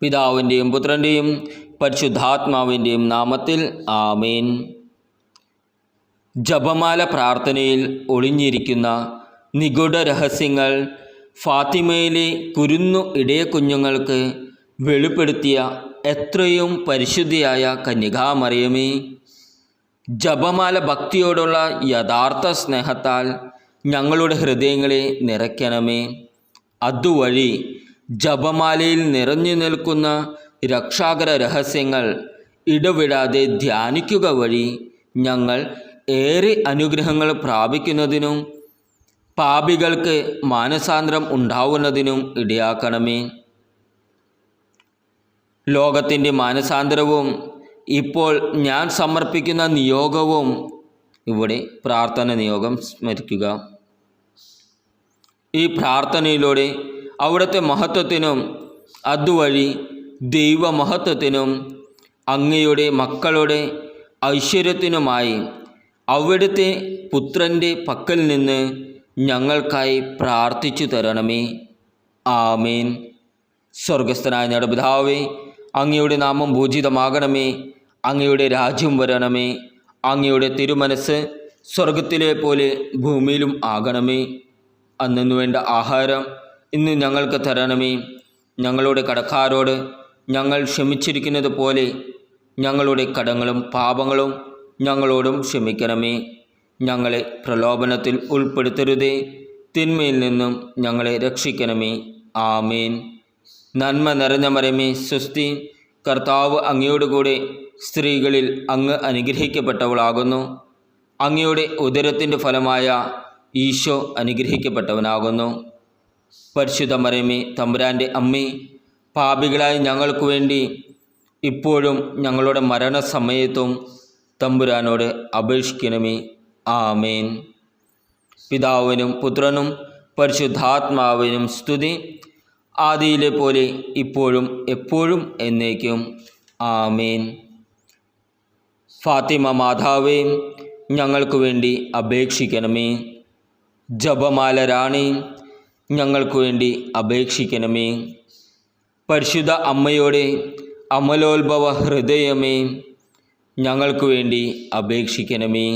പിതാവിൻ്റെയും പുത്രൻ്റെയും പരിശുദ്ധാത്മാവിൻ്റെയും നാമത്തിൽ ആമേൻ. ജപമാല പ്രാർത്ഥനയിൽ ഒളിഞ്ഞിരിക്കുന്ന നിഗൂഢ രഹസ്യങ്ങൾ ഫാത്തിമയിലെ കുരുന്നു ഇടയക്കുഞ്ഞുങ്ങൾക്ക് വെളിപ്പെടുത്തിയ എത്രയും പരിശുദ്ധിയായ കന്യകാമറിയമേ, ജപമാല ഭക്തിയോടുള്ള യഥാർത്ഥ സ്നേഹത്താൽ ഞങ്ങളുടെ ഹൃദയങ്ങളെ നിറയ്ക്കണമേ. അതുവഴി ജപമാലയിൽ നിറഞ്ഞു നിൽക്കുന്ന രക്ഷാകര രഹസ്യങ്ങൾ ഇടവിടാതെ ധ്യാനിക്കുക വഴി ഞങ്ങൾ ഏറെ അനുഗ്രഹങ്ങൾ പ്രാപിക്കുന്നതിനും പാപികൾക്ക് മാനസാന്തരം ഉണ്ടാവുന്നതിനും ഇടയാക്കണമേ. ലോകത്തിൻ്റെ മാനസാന്തരവും ഇപ്പോൾ ഞാൻ സമർപ്പിക്കുന്ന നിയോഗവും ഇവിടെ പ്രാർത്ഥന നിയോഗം സ്മരിക്കുക. ഈ പ്രാർത്ഥനയിലൂടെ അവിടുത്തെ മഹത്വത്തിനും അതുവഴി ദൈവമഹത്വത്തിനും അങ്ങയുടെ മക്കളുടെ ഐശ്വര്യത്തിനുമായി അവിടുത്തെ പുത്രൻ്റെ പക്കൽ നിന്ന് ഞങ്ങൾക്കായി പ്രാർത്ഥിച്ചു തരണമേ. ആമേൻ. സ്വർഗസ്ഥനായ ഞങ്ങളുടെ പിതാവേ, അങ്ങയുടെ നാമം പൂജിതമാകണമേ. അങ്ങയുടെ രാജ്യം വരണമേ. അങ്ങയുടെ തിരുമനസ് സ്വർഗത്തിലെ പോലെ ഭൂമിയിലും ആകണമേ. അന്നു വേണ്ട ആഹാരം ഇന്ന് ഞങ്ങൾക്ക് തരണമേ. ഞങ്ങളുടെ കടക്കാരോട് ഞങ്ങൾ ക്ഷമിച്ചിരിക്കുന്നത് പോലെ ഞങ്ങളുടെ കടങ്ങളും പാപങ്ങളും ഞങ്ങളോടും ക്ഷമിക്കണമേ. ഞങ്ങളെ പ്രലോഭനത്തിൽ ഉൾപ്പെടുത്തരുതേ, തിന്മയിൽ നിന്നും ഞങ്ങളെ രക്ഷിക്കണമേ. ആമേൻ. നന്മ നിറഞ്ഞ മറിയമേ, സ്വസ്തി, കർത്താവ് അങ്ങയോട് കൂടെ സ്ത്രീകളിൽ അങ്ങ് അനുഗ്രഹിക്കപ്പെട്ടവളാകുന്നു. അങ്ങയുടെ ഉദരത്തിൻ്റെ ഫലമായ ഈശോ അനുഗ്രഹിക്കപ്പെട്ടവനാകുന്നു. പരിശുദ്ധ മറിയമേ, തമ്പുരാൻ്റെ അമ്മേ, പാപികളായ ഞങ്ങൾക്ക് വേണ്ടി ഇപ്പോഴും ഞങ്ങളുടെ മരണസമയത്തും തമ്പുരാനോട് അപേക്ഷിക്കണമേ. ആമേൻ. പിതാവിനും പുത്രനും പരിശുദ്ധാത്മാവിനും സ്തുതി, ആദിയിലെ പോലെ ഇപ്പോഴും എപ്പോഴും എന്നേക്കും. ആമേൻ. ഫാത്തിമ മാതാവേ, ഞങ്ങൾക്ക് വേണ്ടി അപേക്ഷിക്കണമേ. ജപമാല റാണി, ഞങ്ങൾക്ക് വേണ്ടി അപേക്ഷിക്കണമേ. പരിശുദ്ധ അമ്മയോടെ അമലോത്ഭവ ഹൃദയമേ, ഞങ്ങൾക്ക് വേണ്ടി അപേക്ഷിക്കണമേ.